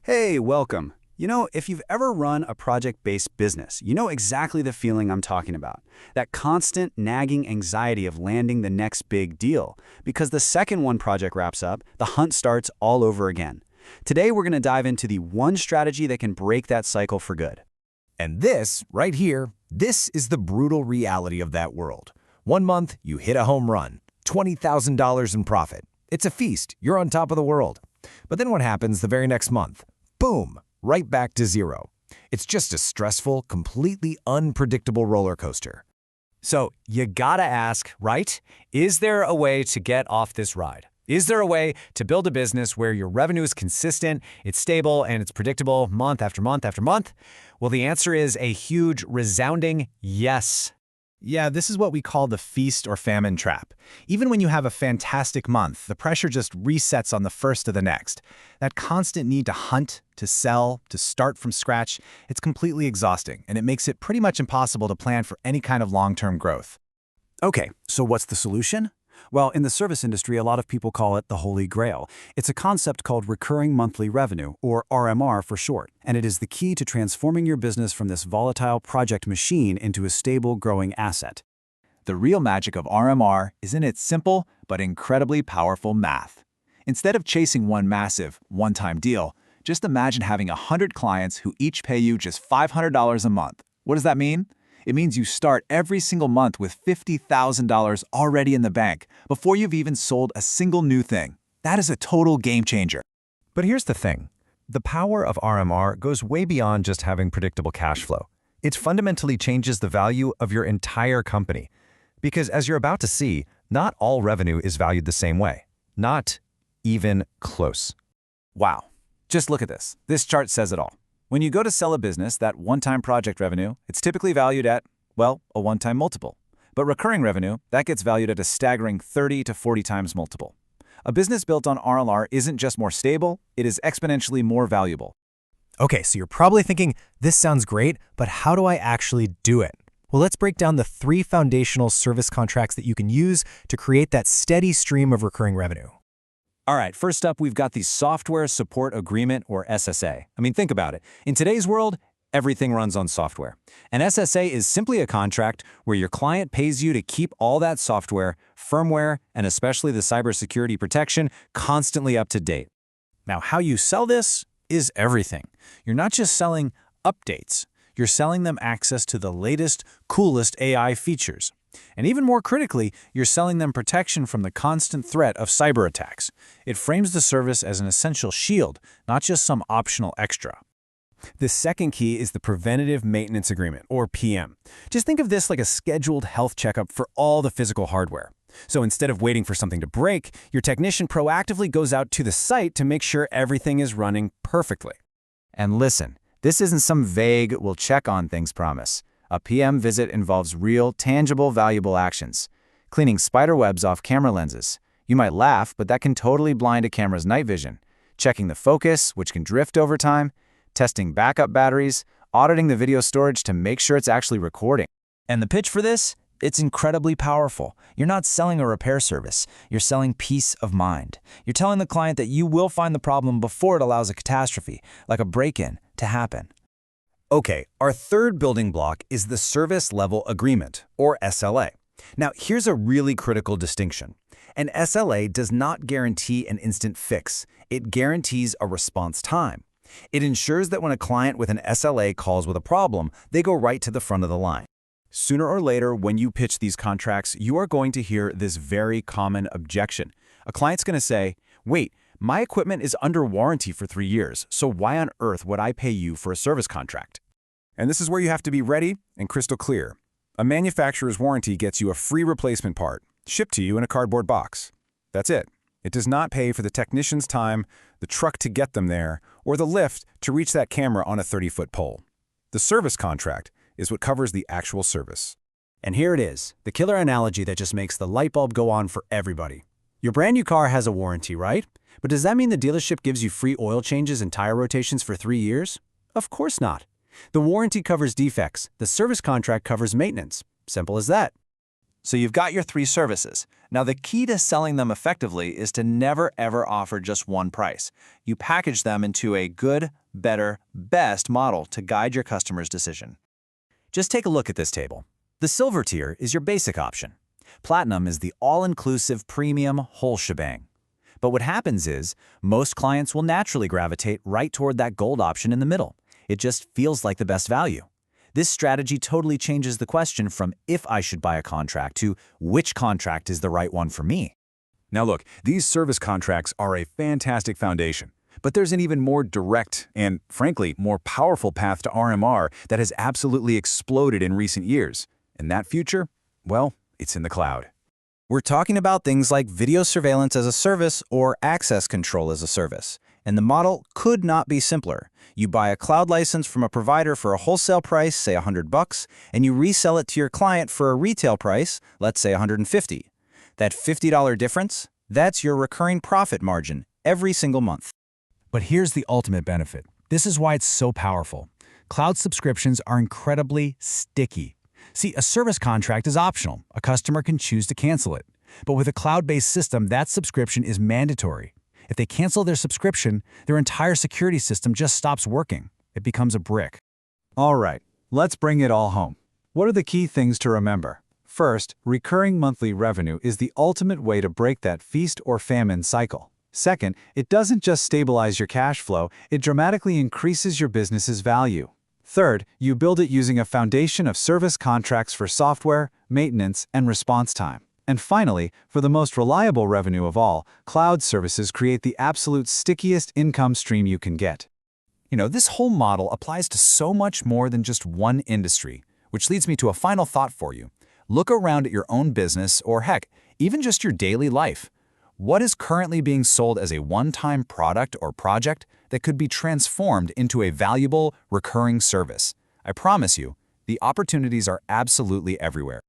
Hey, welcome. If you've ever run a project-based business, you know exactly the feeling I'm talking about. That constant, nagging anxiety of landing the next big deal. Because the second one project wraps up, the hunt starts all over again. Today, we're going to dive into the one strategy that can break that cycle for good. And this, right here, this is the brutal reality of that world. 1 month, you hit a home run, $20,000 in profit. It's a feast, you're on top of the world. But then what happens the very next month? Boom, right back to zero. It's just a stressful, completely unpredictable roller coaster. So you gotta ask, right? Is there a way to get off this ride? Is there a way to build a business where your revenue is consistent, it's stable, and it's predictable month after month after month? Well, the answer is a huge, resounding yes. Yeah, this is what we call the feast or famine trap. Even when you have a fantastic month, the pressure just resets on the first of the next. That constant need to hunt, to sell, to start from scratch, it's completely exhausting, and it makes it pretty much impossible to plan for any kind of long-term growth. Okay, so what's the solution? Well, in the service industry, a lot of people call it the Holy Grail. It's a concept called recurring monthly revenue, or RMR for short, and it is the key to transforming your business from this volatile project machine into a stable, growing asset. The real magic of RMR is in its simple but incredibly powerful math. Instead of chasing one massive, one-time deal, just imagine having 100 clients who each pay you just $500 a month. What does that mean? It means you start every single month with $50,000 already in the bank before you've even sold a single new thing. That is a total game changer. But here's the thing. The power of RMR goes way beyond just having predictable cash flow. It fundamentally changes the value of your entire company. Because as you're about to see, not all revenue is valued the same way. Not even close. Wow. Just look at this. This chart says it all. When you go to sell a business, that one-time project revenue, it's typically valued at, well, a one-time multiple. But recurring revenue, that gets valued at a staggering 30 to 40 times multiple. A business built on RMR isn't just more stable, it is exponentially more valuable. Okay, so you're probably thinking, this sounds great, but how do I actually do it? Well, let's break down the 3 foundational service contracts that you can use to create that steady stream of recurring revenue. All right, first up, we've got the Software Support Agreement, or SSA. I mean, think about it. In today's world, everything runs on software. An SSA is simply a contract where your client pays you to keep all that software, firmware, and especially the cybersecurity protection constantly up to date. Now, how you sell this is everything. You're not just selling updates. You're selling them access to the latest, coolest AI features. And even more critically, you're selling them protection from the constant threat of cyber attacks. It frames the service as an essential shield, not just some optional extra. The second key is the Preventative Maintenance Agreement, or PM. Just think of this like a scheduled health checkup for all the physical hardware. So instead of waiting for something to break, your technician proactively goes out to the site to make sure everything is running perfectly. And listen, this isn't some vague, we'll check on things promise. A PM visit involves real, tangible, valuable actions. Cleaning spider webs off camera lenses. You might laugh, but that can totally blind a camera's night vision. Checking the focus, which can drift over time. Testing backup batteries. Auditing the video storage to make sure it's actually recording. And the pitch for this? It's incredibly powerful. You're not selling a repair service. You're selling peace of mind. You're telling the client that you will find the problem before it allows a catastrophe, like a break-in, to happen. Okay, our third building block is the Service Level Agreement, or SLA. Now, here's a really critical distinction. An SLA does not guarantee an instant fix. It guarantees a response time. It ensures that when a client with an SLA calls with a problem, they go right to the front of the line. Sooner or later, when you pitch these contracts, you are going to hear this very common objection. A client's going to say, wait, my equipment is under warranty for 3 years, so why on earth would I pay you for a service contract? And this is where you have to be ready and crystal clear. A manufacturer's warranty gets you a free replacement part, shipped to you in a cardboard box. That's it. It does not pay for the technician's time, the truck to get them there, or the lift to reach that camera on a 30-foot pole. The service contract is what covers the actual service. And here it is, the killer analogy that just makes the light bulb go on for everybody. Your brand new car has a warranty, right? But does that mean the dealership gives you free oil changes and tire rotations for 3 years? Of course not. The warranty covers defects. The service contract covers maintenance. Simple as that. So you've got your 3 services. Now the key to selling them effectively is to never ever offer just one price. You package them into a good, better, best model to guide your customer's decision. Just take a look at this table. The silver tier is your basic option. Platinum is the all-inclusive premium whole shebang. But what happens is, most clients will naturally gravitate right toward that gold option in the middle. It just feels like the best value. This strategy totally changes the question from if I should buy a contract to which contract is the right one for me. Now look, these service contracts are a fantastic foundation, but there's an even more direct and, frankly, more powerful path to RMR that has absolutely exploded in recent years. And that future? Well, it's in the cloud. We're talking about things like video surveillance as a service or access control as a service. And the model could not be simpler. You buy a cloud license from a provider for a wholesale price, say $100, and you resell it to your client for a retail price, let's say $150. That $50 difference, that's your recurring profit margin every single month. But here's the ultimate benefit. This is why it's so powerful. Cloud subscriptions are incredibly sticky. See, a service contract is optional. A customer can choose to cancel it. But with a cloud-based system, that subscription is mandatory. If they cancel their subscription, their entire security system just stops working. It becomes a brick. All right, let's bring it all home. What are the key things to remember? First, recurring monthly revenue is the ultimate way to break that feast or famine cycle. Second, it doesn't just stabilize your cash flow, it dramatically increases your business's value. Third, you build it using a foundation of service contracts for software, maintenance, and response time. And finally, for the most reliable revenue of all, cloud services create the absolute stickiest income stream you can get. You know, this whole model applies to so much more than just one industry, which leads me to a final thought for you. Look around at your own business, or heck, even just your daily life. What is currently being sold as a one-time product or project that could be transformed into a valuable, recurring service? I promise you, the opportunities are absolutely everywhere.